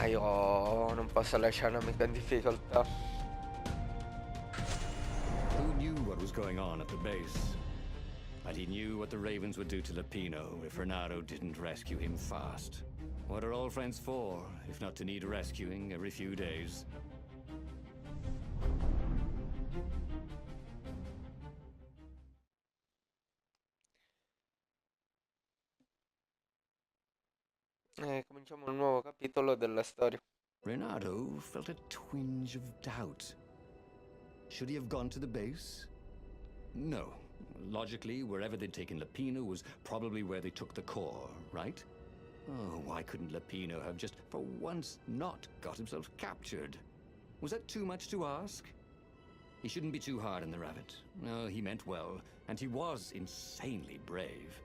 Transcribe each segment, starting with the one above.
io non posso lasciare un amico in difficoltà. Who knew what was going on at the base? And he knew what the Ravens would do to Lapino if Renato didn't rescue him fast. What are old friends for, if not to need rescuing every few days? Cominciamo un nuovo capitolo della storia. Renato felt a twinge of doubt. Should he have gone to the base? No. Logically, wherever they'd taken Lapino was probably where they took the core, right? Oh, why couldn't Lapino have just, for once, not got himself captured? Was that too much to ask? He shouldn't be too hard on the rabbit. No, he meant well, and he was insanely brave.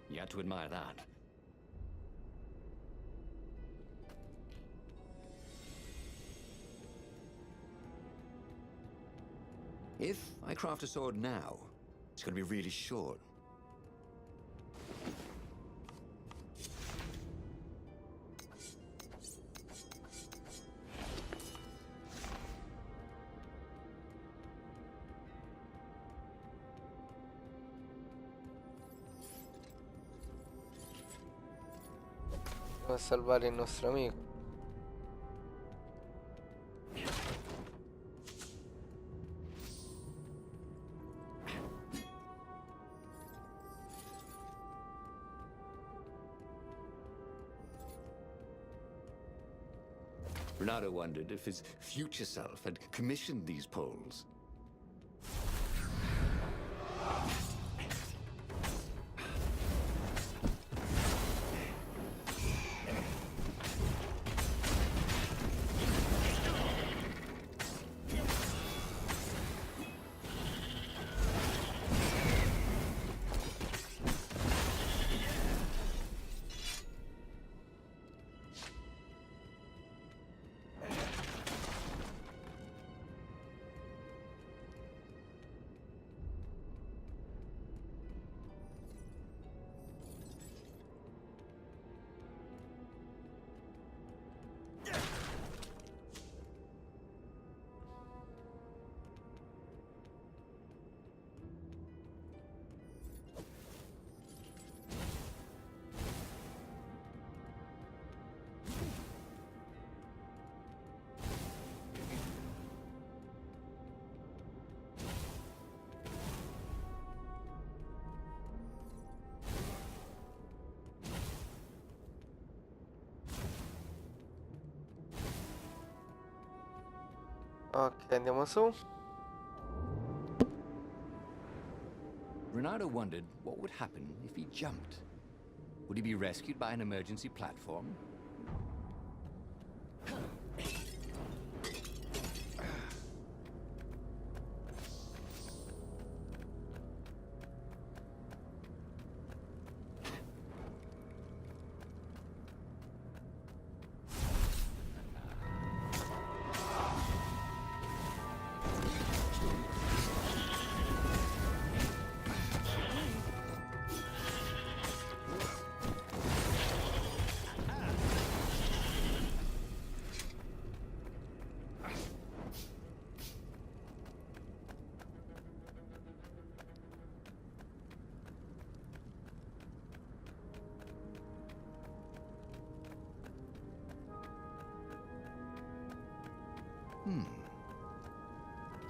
You had to admire that. If I craft a sword now, it's going to be really short. Devo salvare il nostro amico. Renato wondered if his future self had commissioned these poles. Ok, andiamo su. Renato wondered what would happen if he jumped. Would he be rescued by an emergency platform?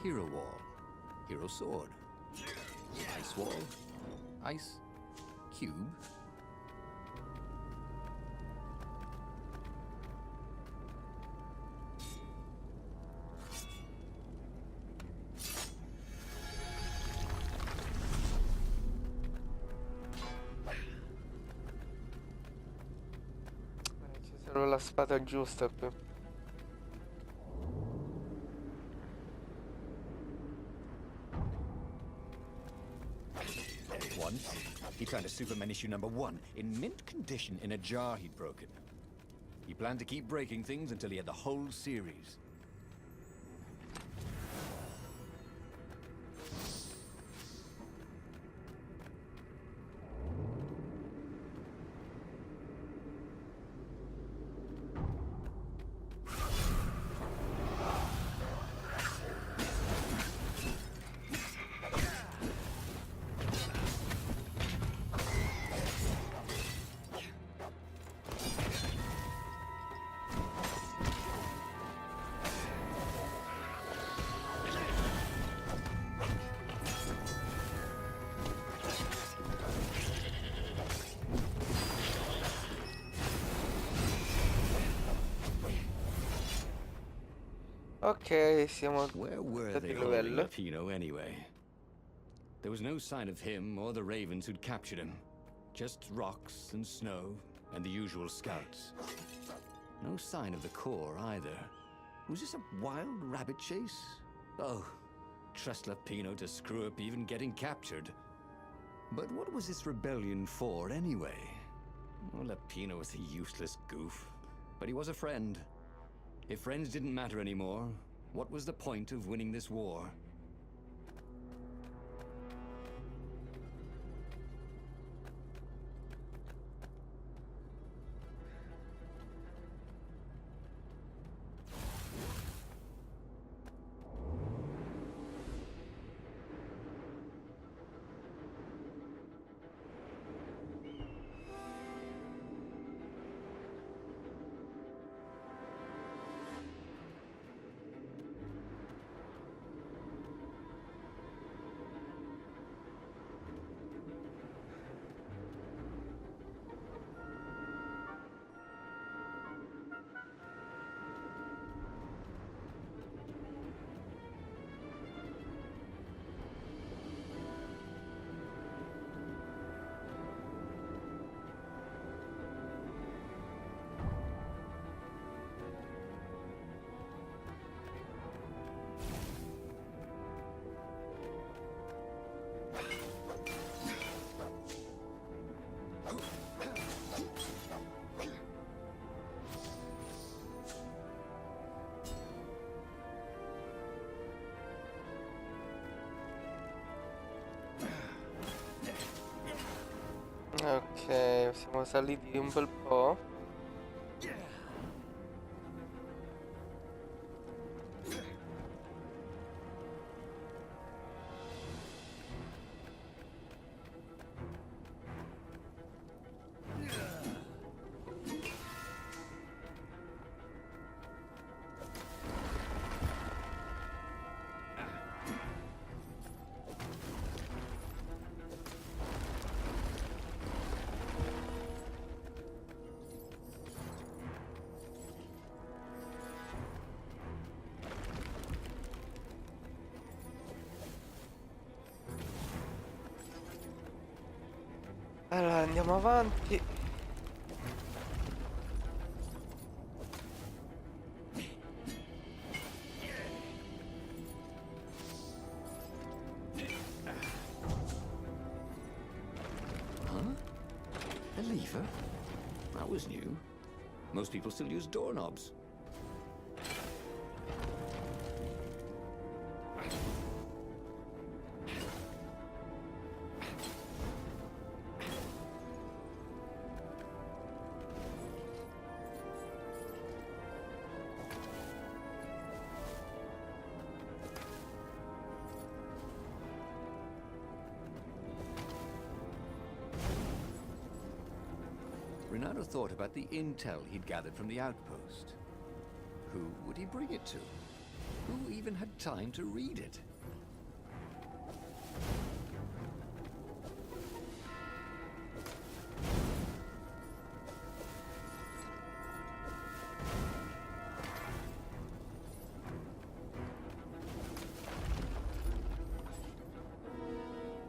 Hero wall, hero sword, ice wall, ice cube. Ci serve la spada giusta qui. Once, he found a Superman issue #1 in mint condition in a jar he'd broken. He planned to keep breaking things until he had the whole series. Ok, siamo Where were passati they il holding livello. Lapino anyway? There was no sign of him or the ravens who'd captured him. Just rocks and snow and the usual scouts. No sign of the core either. Was this a wild rabbit chase? Oh, trust Lapino to screw up even getting captured. But what was this rebellion for anyway? Well, Lapino was a useless goof, but he was a friend. If friends didn't matter anymore, what was the point of winning this war? Ok, siamo saliti un bel po'. Allora, andiamo avanti. Huh? A lever? That was new. Most people still use doorknobs. Renato thought about the intel he'd gathered from the outpost. Who would he bring it to? Who even had time to read it?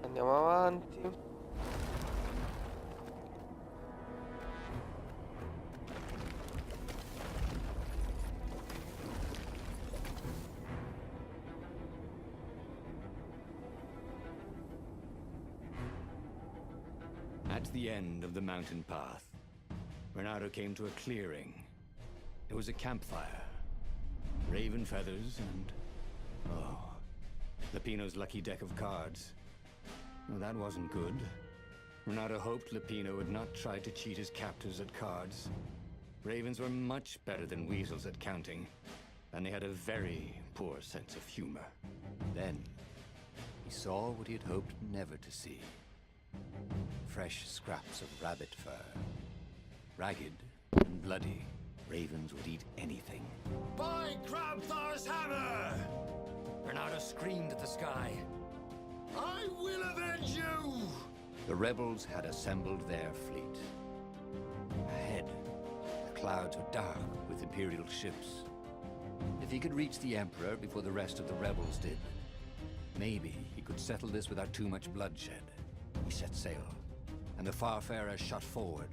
Andiamo avanti. At the end of the mountain path, Renato came to a clearing. There was a campfire, raven feathers, and... oh, Lapino's lucky deck of cards. Well, that wasn't good. Renato hoped Lapino would not try to cheat his captors at cards. Ravens were much better than weasels at counting, and they had a very poor sense of humor. Then, he saw what he had hoped never to see. Fresh scraps of rabbit fur. Ragged and bloody, ravens would eat anything. By Grabthar's hammer! Renato screamed at the sky. I will avenge you! The rebels had assembled their fleet. Ahead, the clouds were dark with Imperial ships. If he could reach the Emperor before the rest of the rebels did, maybe he could settle this without too much bloodshed. He set sail, and the Farfarer shot forward.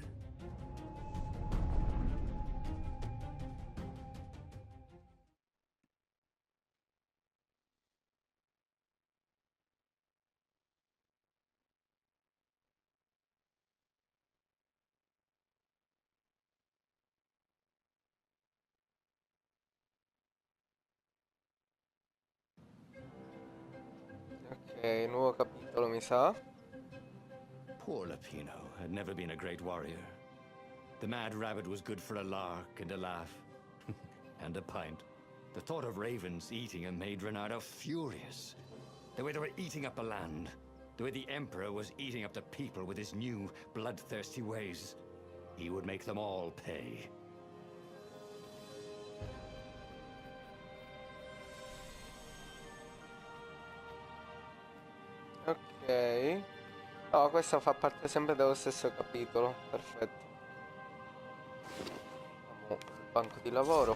Ok, nuovo capitolo mi sa. Poor Lapino had never been a great warrior. The mad rabbit was good for a lark and a laugh. And a pint. The thought of ravens eating him made Reynardo furious. The way they were eating up the land. The way the Emperor was eating up the people with his new, bloodthirsty ways. He would make them all pay. Ok. No, questo fa parte sempre dello stesso capitolo. Perfetto. Andiamo al banco di lavoro.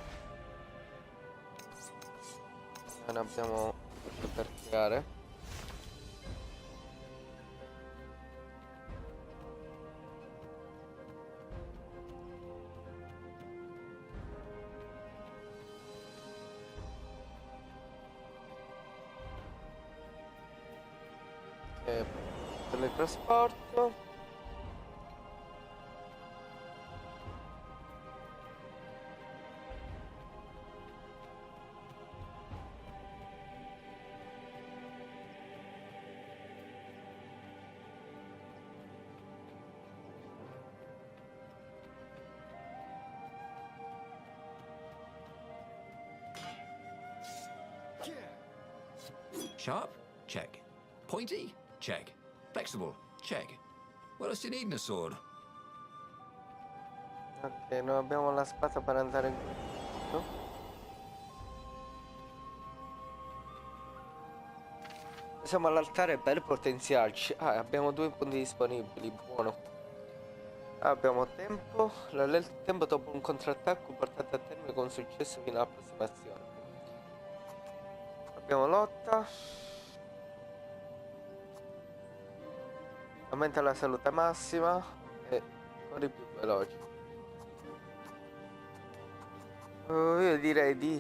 Non abbiamo tutto per creare. Teletrasporto. Sharp? Check. Pointy? Check. Flexible? Check. What else do you need in a sword? Ok, non abbiamo la spada per andare in questo. Siamo all'altare per potenziarci. Ah, abbiamo 2 punti disponibili, buono. Abbiamo tempo. Il tempo dopo un contrattacco portato a termine con successo fino all'approssimazione. Abbiamo lotta. Aumenta la salute massima e corri più veloci. Io direi di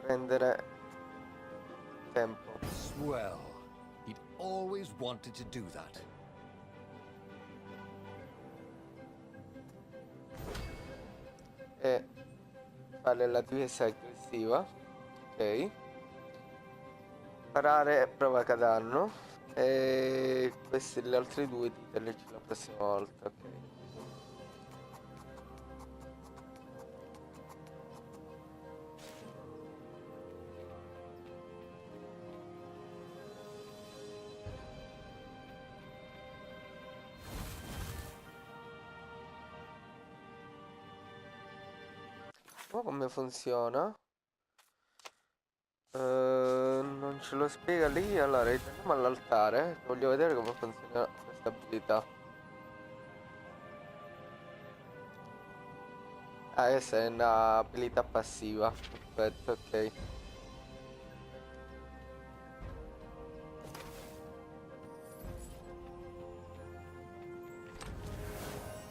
prendere tempo. Swell. He'd always wanted to do that. E fare la difesa aggressiva. Ok. Parare provoca danno. E questi gli altri due titoli la prossima volta. Ok. Ma come funziona? Non ce lo spiega lì. Allora ritorniamo all'altare. Voglio vedere come funziona questa abilità. Ah, questa è un'abilità passiva. Perfetto, ok.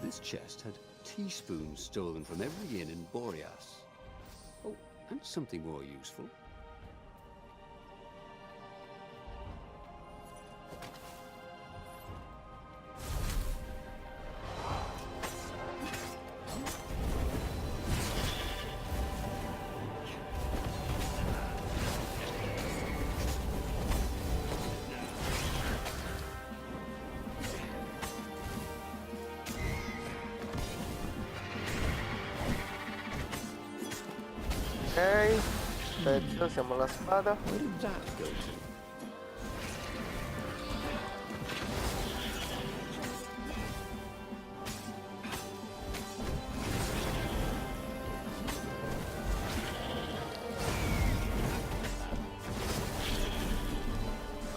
This chest had teaspoons stolen from every inn in Boreas. Oh, and something more useful. Ok. Perfetto, siamo alla spada. Where did that go to?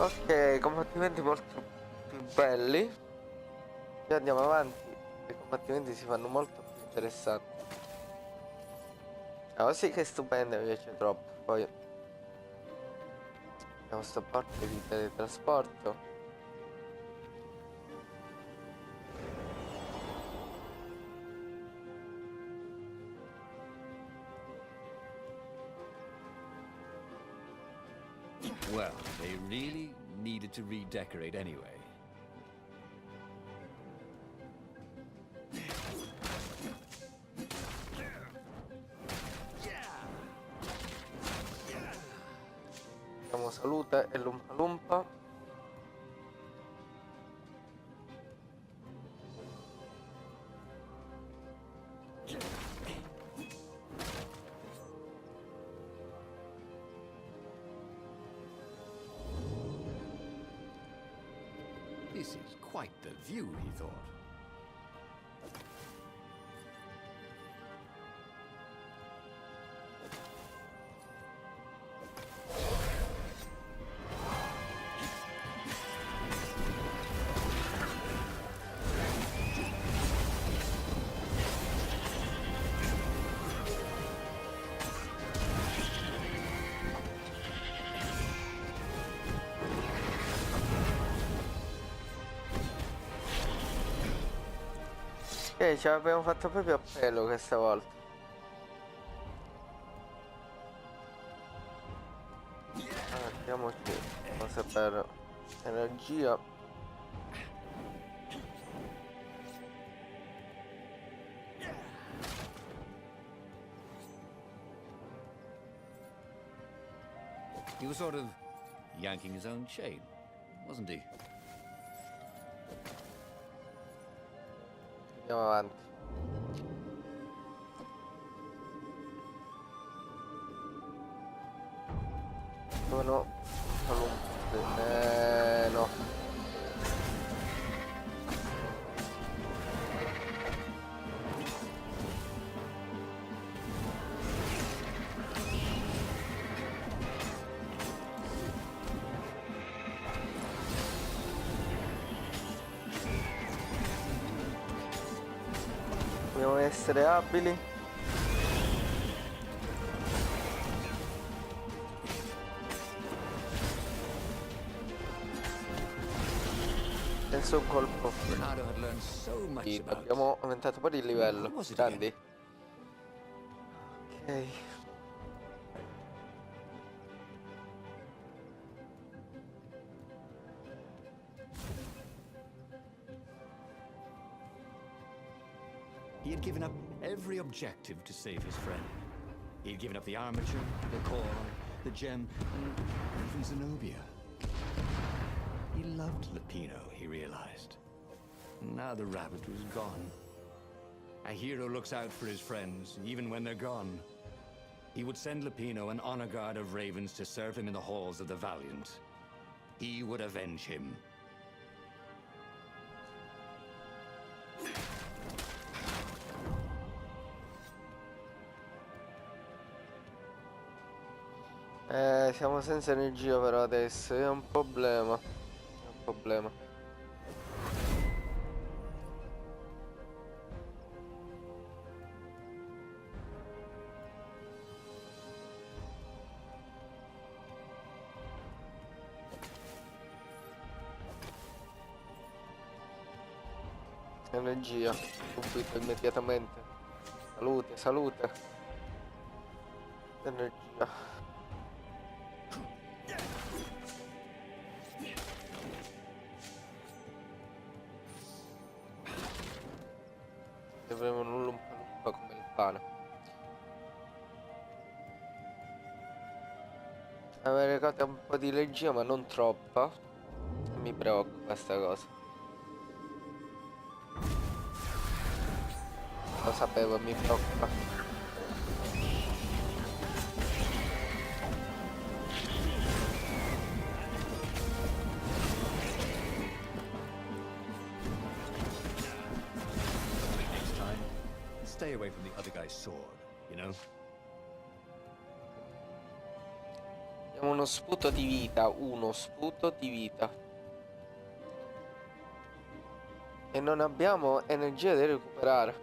Ok, combattimenti molto più belli. Più andiamo avanti, i combattimenti si fanno molto più interessanti. Oh sì che è stupenda, mi piace troppo. Poi abbiamo sta parte di teletrasporto. Well, they really needed to redecorate anyway. Abbiamo salute e lumpa lumpa. This is quite the view, he thought. Ok, ce l'abbiamo fatta proprio a pelo questa volta. Mettiamoci cose per energia. He was sort of yanking his own chain, wasn't he? Andiamo avanti. Sono no. Dobbiamo essere abili. Senza un colpo. Bernardo had learned so much Sì, about... abbiamo aumentato poi il livello. What was it again? Grandi. Ok. He had given up every objective to save his friend. He had given up the armature, the core, the gem, and even Zenobia. He loved Lupino, he realized. Now the rabbit was gone. A hero looks out for his friends, even when they're gone. He would send Lupino an honor guard of ravens to serve him in the halls of the Valiant. He would avenge him. Siamo senza energia però adesso, è un problema. È un problema. Energia, subito, immediatamente. Salute, salute. Energia. Avremo un lumpa lumpa come il pane. Avere recata un po' di energia ma non troppa. Mi preoccupa sta cosa. Lo sapevo, mi preoccupa. Next time, stay away from the other guy's sword, you know? Abbiamo uno sputo di vita, uno sputo di vita. E non abbiamo energia da recuperare.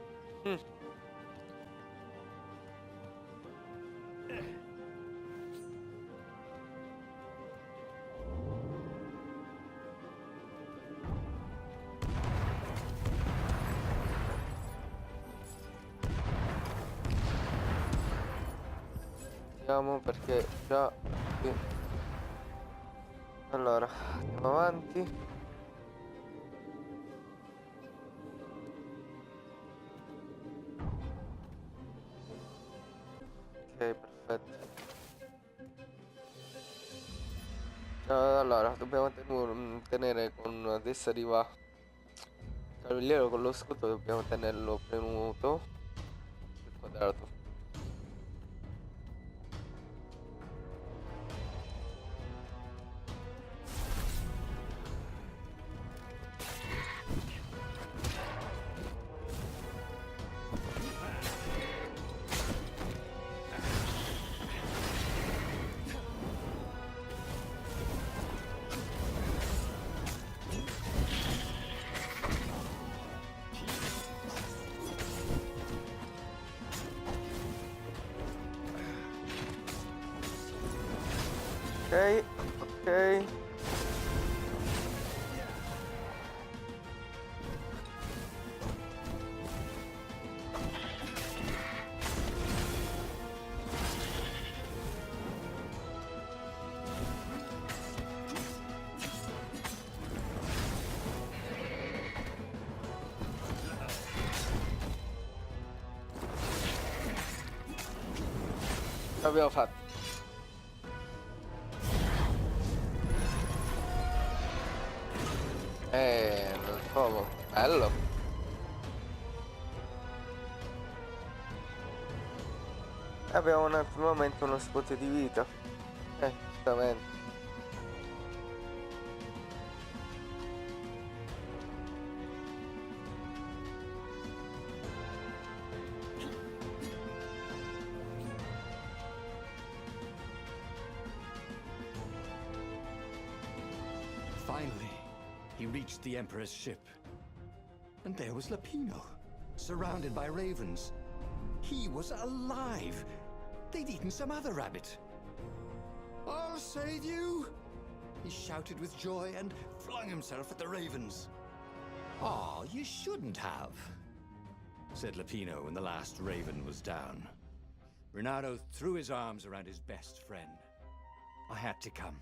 Andiamo perché già... Sì. Allora, andiamo avanti. Ok, perfetto. Allora, dobbiamo tenere con... Adesso arriva il cavaliere con lo scudo, dobbiamo tenerlo premuto. Il quadrato. Ok, ok. L'abbiamo fatto. Lo trovo. Bello. Abbiamo nuovamente uno spot di vita. Giustamente. Finally, he reached the Emperor's ship. And there was Lapino, surrounded by ravens. He was alive. They'd eaten some other rabbit. "I'll save you!" he shouted with joy and flung himself at the ravens. "Aw, you shouldn't have," said Lapino when the last raven was down. Renato threw his arms around his best friend. "I had to come.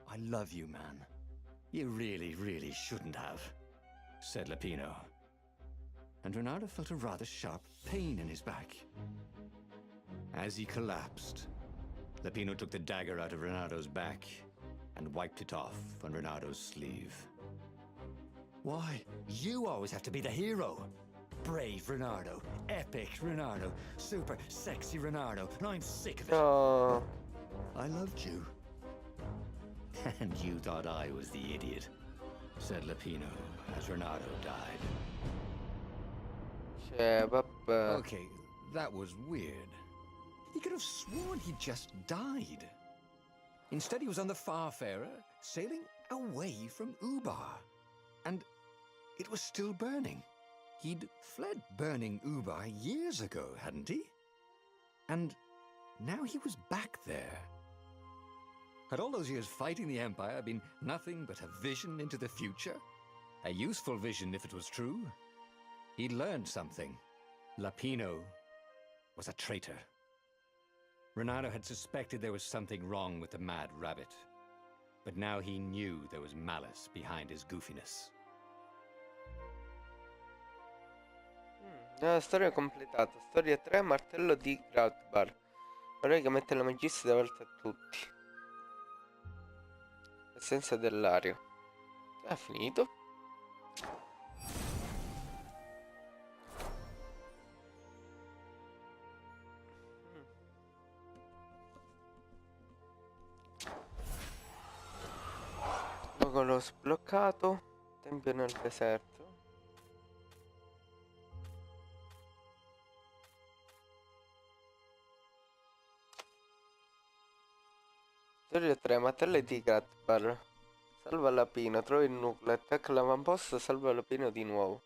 I love you, man. You really, really shouldn't have," said Lapino. And Renato felt a rather sharp pain in his back. As he collapsed, Lapino took the dagger out of Renato's back and wiped it off on Renato's sleeve. "Why, you always have to be the hero. Brave Renato, epic Renato, super sexy Renato, and I'm sick of it. No. I loved you. And you thought I was the idiot," said Lapino as Renato died. Cioè, vabbè. Okay, that was weird. He could have sworn he just died. Instead, he was on the Farfarer, sailing away from Ubar. And it was still burning. He'd fled burning Ubar years ago, hadn't he? And now he was back there. Had all those years fighting the Empire been nothing but a vision into the future? A useful vision if it was true. He'd learned something. Lapino was a traitor. Renato had suspected there was something wrong with the mad rabbit. But now he knew there was malice behind his goofiness. Storia completata. Storia 3, martello di Grautbar. Vorrei che mette la magistra davanti a tutti. Essenza dell'aria. È finito. Luogo l'ho sbloccato. Tempio nel deserto. Storia 3, martello di Grautbar. Salva Lapino, trova il nucleo, attacca l'avamposto, salva Lapino di nuovo.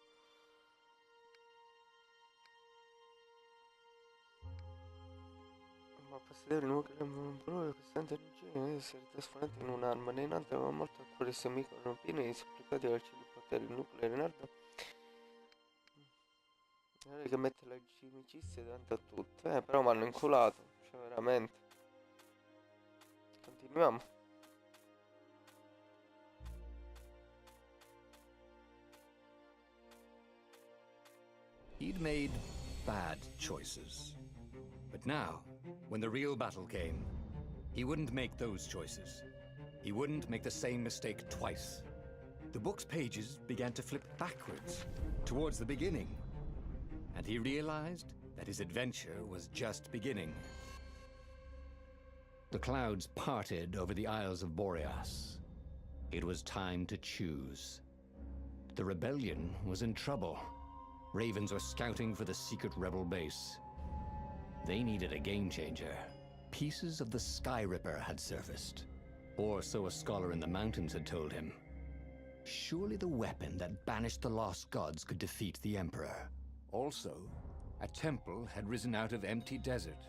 Ma possedere il nucleo proprio costante energia non deve essere trasformato in un'arma. Leonardo aveva molto a cuore il suo amico Lapino e i supplicati al cielo il potere. Il nucleo Leonardo è che mette la amicizia davanti a tutto. Però mi hanno inculato, cioè veramente. continuiamo. He'd made bad choices. But now, when the real battle came, he wouldn't make those choices. He wouldn't make the same mistake twice. The book's pages began to flip backwards, towards the beginning. And he realized that his adventure was just beginning. The clouds parted over the Isles of Boreas. It was time to choose. The rebellion was in trouble. Ravens were scouting for the secret rebel base. They needed a game changer. Pieces of the Sky Ripper had surfaced. Or so a scholar in the mountains had told him. Surely the weapon that banished the lost gods could defeat the Emperor. Also, a temple had risen out of empty desert.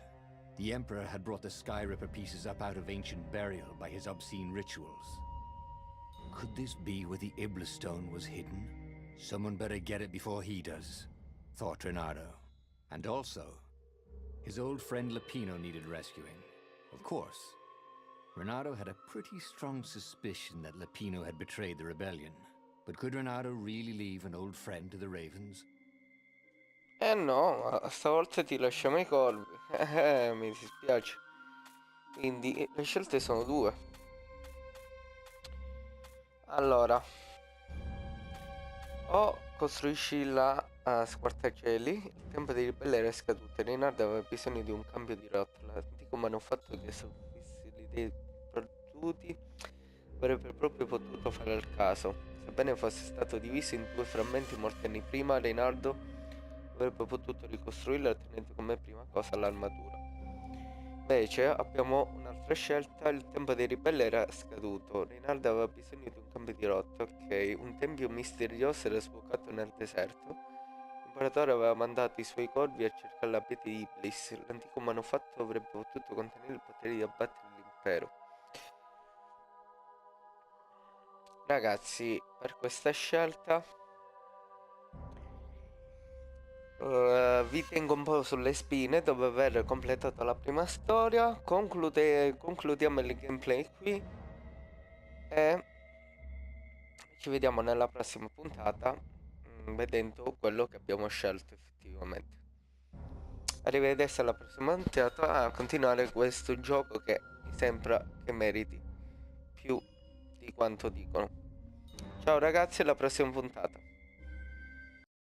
The Emperor had brought the Sky Ripper pieces up out of ancient burial by his obscene rituals. Could this be where the Iblis stone was hidden? Someone better get it before he does, thought Renato. And also, his old friend Lupino needed rescuing. Of course, Renato had a pretty strong suspicion that Lupino had betrayed the rebellion. But could Renato really leave an old friend to the Ravens? Eh no, stavolta ti lasciamo i corvi. Mi dispiace. Quindi le scelte sono due. Allora, o costruisci la squartacieli, il tempo di ribellare è scaduto. Leonardo aveva bisogno di un cambio di rotta. L'antico manufatto che soffrisse le idee perduti avrebbe proprio potuto fare il caso. Sebbene fosse stato diviso in due frammenti molti anni prima, Leonardo avrebbe potuto ricostruirla tenendo come prima cosa l'armatura. Invece abbiamo un'altra scelta, il tempo dei ribelli era scaduto. Rinaldo aveva bisogno di un cambio di rotta, ok. Un tempio misterioso era sbucato nel deserto. L'imperatore aveva mandato i suoi corvi a cercare l'abete di Iblis. L'antico manufatto avrebbe potuto contenere il potere di abbattere l'impero. Ragazzi, per questa scelta vi tengo un po' sulle spine dopo aver completato la prima storia. Concludiamo il gameplay qui e ci vediamo nella prossima puntata, vedendo quello che abbiamo scelto effettivamente. Arrivederci alla prossima puntata a continuare questo gioco che mi sembra che meriti più di quanto dicono. Ciao ragazzi, alla prossima puntata.